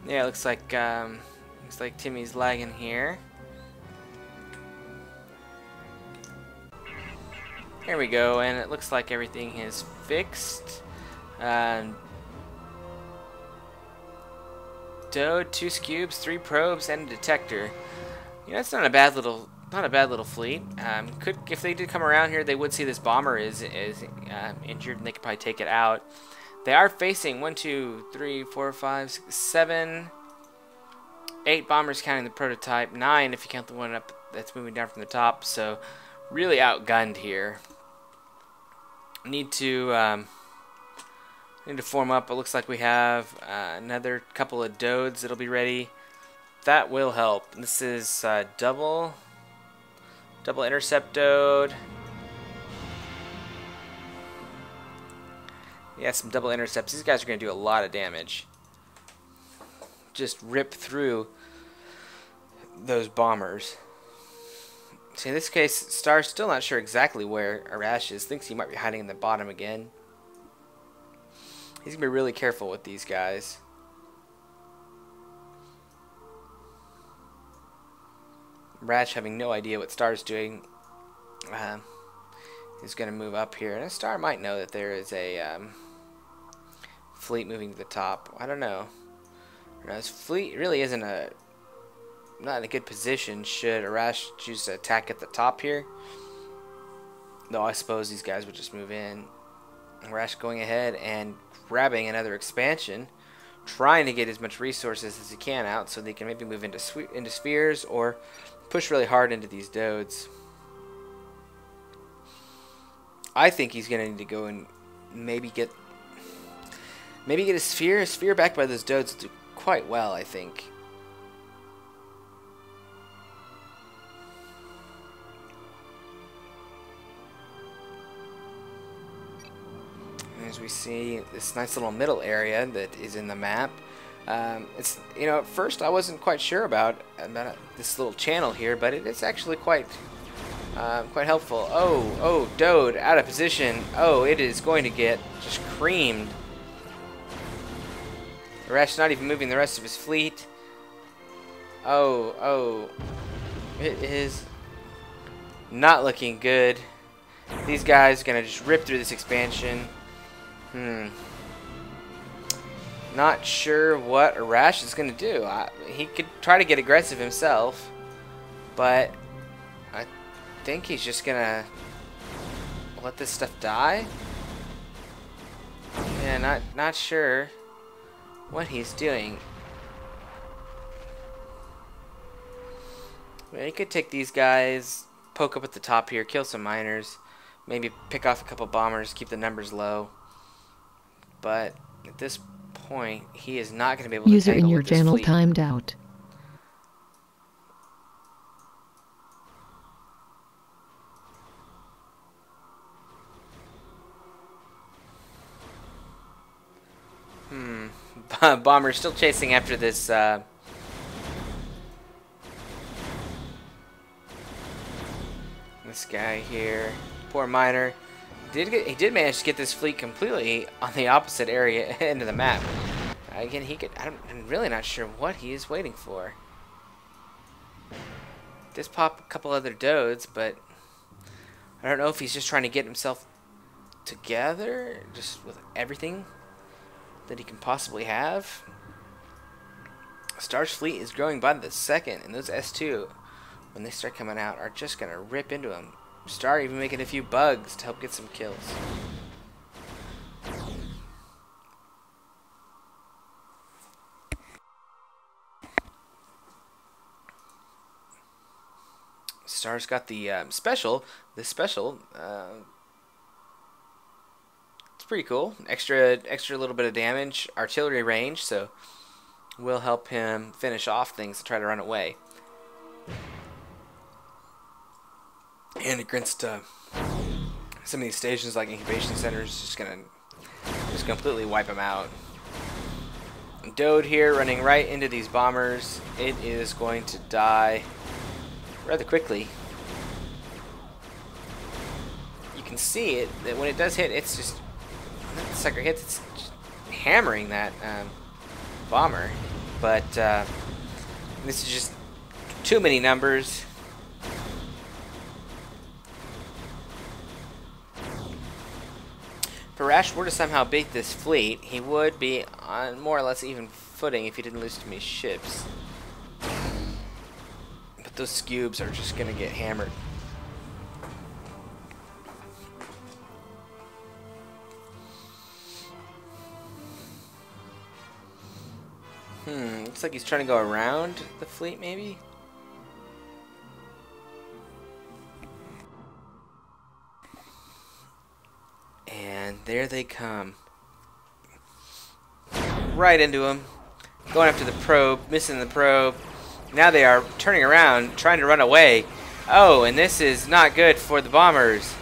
Yeah, looks like Timmy's lagging here. Here we go, and it looks like everything is fixed. Dode, 2 scubes, 3 probes, and a detector. You know, it's not a bad little fleet. If they did come around here, they would see this bomber is injured, and they could probably take it out. They are facing 1, 2, 3, 4, 5, 6, 7, 8 bombers counting the prototype, 9 if you count the one up that's moving down from the top. So really outgunned here. Need to form up. It looks like we have another couple of Dodes that'll be ready. That will help. This is double intercept Dode. Yeah, some double intercepts. These guys are going to do a lot of damage. Just rip through those bombers. See, in this case, Star's still not sure exactly where Arash is. Thinks he might be hiding in the bottom again. He's going to be really careful with these guys. Arash, having no idea what Star's doing, is going to move up here. And Star might know that there is a fleet moving to the top. I don't know. His fleet really isn't not in a good position should Arash choose to attack at the top here. Though I suppose these guys would just move in. Arash going ahead and grabbing another expansion, trying to get as much resources as he can out so they can maybe move into spheres or push really hard into these Dodes. I think he's going to need to go and maybe get a sphere. A sphere backed by those Dodes will do quite well, I think. As we see this nice little middle area that is in the map. It's, you know, at first I wasn't quite sure about this little channel here, but it is actually quite helpful. Oh, Dode out of position. Oh, it is going to get just creamed. Arash not even moving the rest of his fleet. Oh, it is not looking good. These guys are gonna just rip through this expansion. Not sure what Arash is going to do. He could try to get aggressive himself, but I think he's just going to let this stuff die. Yeah, not sure what he's doing. Well, he could take these guys, poke up at the top here, kill some miners, maybe pick off a couple bombers, keep the numbers low. But at this point, he is not going to be able to User in tangle your with this channel fleet. timed out. Bomber's still chasing after this this guy here. Poor miner. He did manage to get this fleet completely on the opposite area end of the map. Again, I'm really not sure what he is waiting for. Just pop a couple other Dodes, but I don't know if he's just trying to get himself together, just with everything that he can possibly have. Star's fleet is growing by the second, and those S2, when they start coming out, are just gonna rip into him. Star even making a few bugs to help get some kills. Star's got the special. This special, it's pretty cool. Extra little bit of damage, artillery range, so will help him finish off things to try to run away. And against some of these stations like incubation centers, just gonna completely wipe him out. Dode here running right into these bombers. It is going to die rather quickly. You can see it that when it does hit, it's just when that sucker hits, it's just hammering that bomber. but this is just too many numbers. If Arash were to somehow beat this fleet, he would be on more or less even footing if he didn't lose too many ships. But those scubes are just going to get hammered. Looks like he's trying to go around the fleet, maybe? And there they come. Right into him. Going after the probe, missing the probe. Now they are turning around, trying to run away. Oh, and this is not good for the bombers.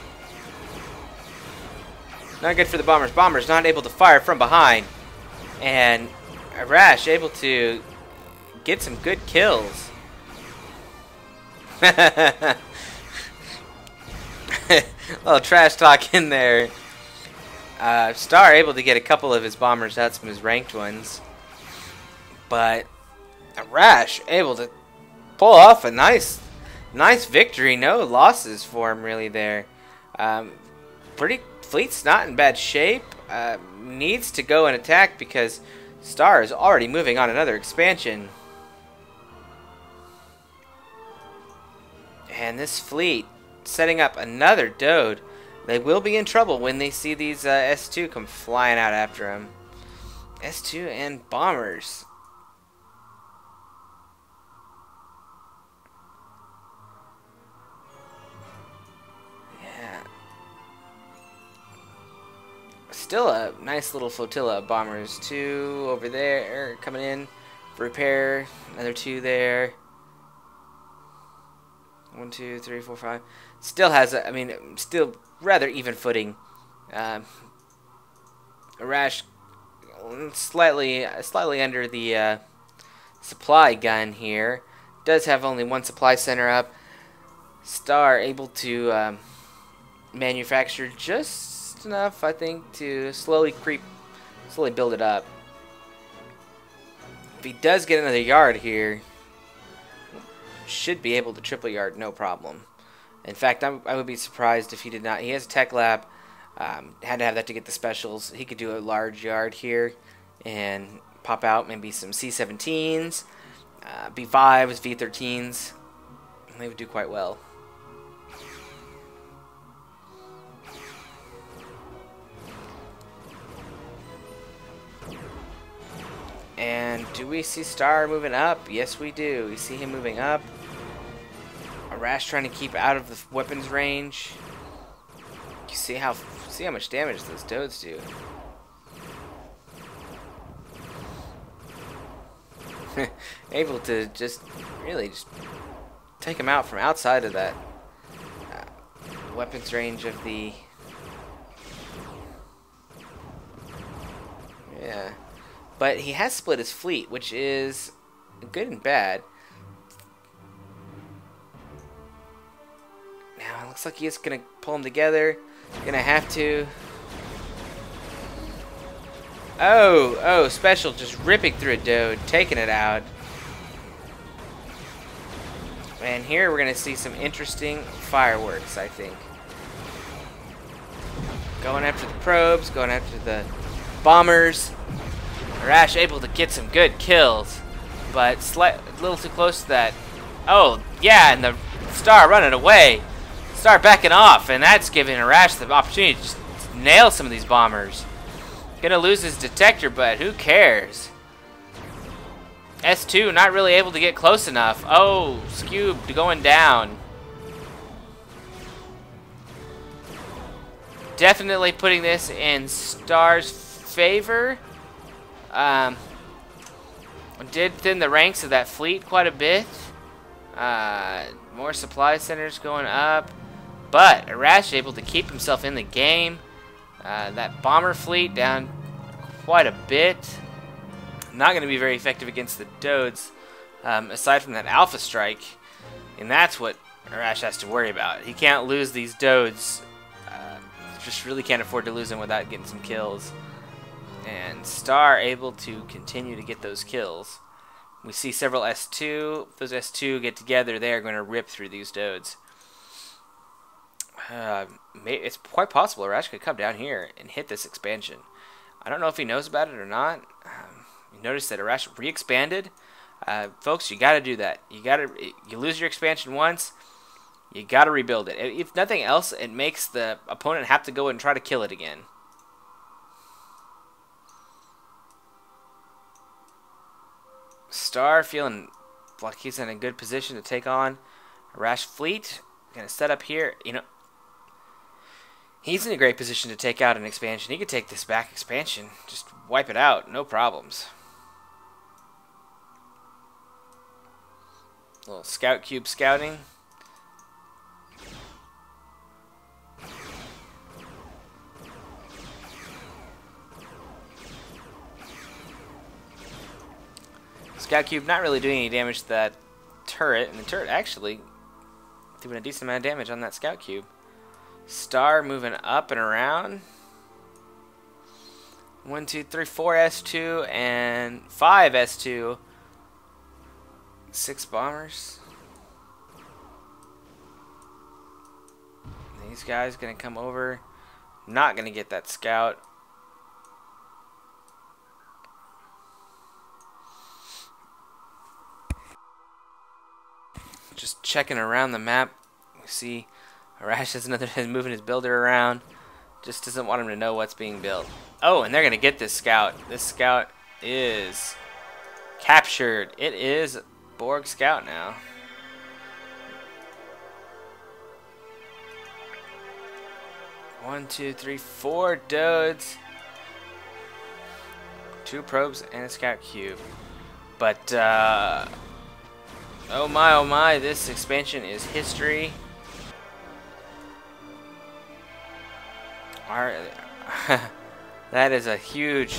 Not good for the bombers. Bombers not able to fire from behind. And Arash able to get some good kills. Little trash talk in there. Star able to get a couple of his bombers out, some of his ranked ones. But Arash able to pull off a nice victory. No losses for him really there. Fleet's not in bad shape. Needs to go and attack because Star is already moving on another expansion. And this fleet setting up another Dode. They will be in trouble when they see these S2 come flying out after them. S2 and bombers. Yeah. Still a nice little flotilla of bombers. 2 over there coming in for repair. Another 2 there. 1, 2, 3, 4, 5. Still has, still rather even footing. Arash slightly under the supply gun here. Does have only 1 supply center up. Star able to manufacture just enough, I think, to slowly build it up. If he does get another yard here, should be able to triple yard no problem. In fact, I would be surprised if he did not. He has a tech lab. Had to have that to get the specials. He could do a large yard here and pop out maybe some C-17s, B-5s, V-13s. They would do quite well. And do we see Star moving up? Yes, we do. We see him moving up. Arash trying to keep out of the weapons range. You see how much damage those Dodes do. Able to just really take him out from outside of that weapons range of the. Yeah. But he has split his fleet, which is good and bad. Now, it looks like he's going to pull them together. Going to have to. Oh, special just ripping through a Dode, taking it out. And here we're going to see some interesting fireworks, I think. Going after the probes, going after the bombers. Arash able to get some good kills, but a little too close to that. Oh, yeah, and the Star running away. Star backing off, and that's giving Arash the opportunity to just nail some of these bombers. Gonna lose his detector, but who cares? S2 not really able to get close enough. Oh, Scube going down. Definitely putting this in Star's favor. Did thin the ranks of that fleet quite a bit. More supply centers going up. But Arash able to keep himself in the game. That bomber fleet down quite a bit. Not going to be very effective against the Dodes. Aside from that Alpha Strike. And that's what Arash has to worry about. He can't lose these Dodes. Just really can't afford to lose them without getting some kills. And Star able to continue to get those kills. We see several S2. If those S2 get together, they are going to rip through these Dodes. It's quite possible Arash could come down here and hit this expansion. I don't know if he knows about it or not. You notice that Arash re-expanded. Folks, you got to do that. You lose your expansion once, you got to rebuild it. If nothing else, it makes the opponent have to go and try to kill it again. Star feeling like he's in a good position to take on Arash fleet. Gonna set up here. You know, he's in a great position to take out an expansion. He could take this back expansion, just wipe it out, no problems. Little scout cube scouting. Scout cube not really doing any damage to that turret, and the turret actually doing a decent amount of damage on that scout cube. Star moving up and around. 1, 2, 3, 4 S2 and 5 S2. 6 bombers. These guys gonna come over. Not gonna get that scout. Just checking around the map. We see Arash is moving his builder around. Just doesn't want him to know what's being built. Oh, and they're gonna get this scout. This scout is captured. It is Borg scout now. One, 2, 3, 4 Dodes. 2 probes and a scout cube. But oh my, this expansion is history. That is a huge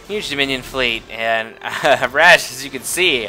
Dominion fleet, and Arash, as you can see,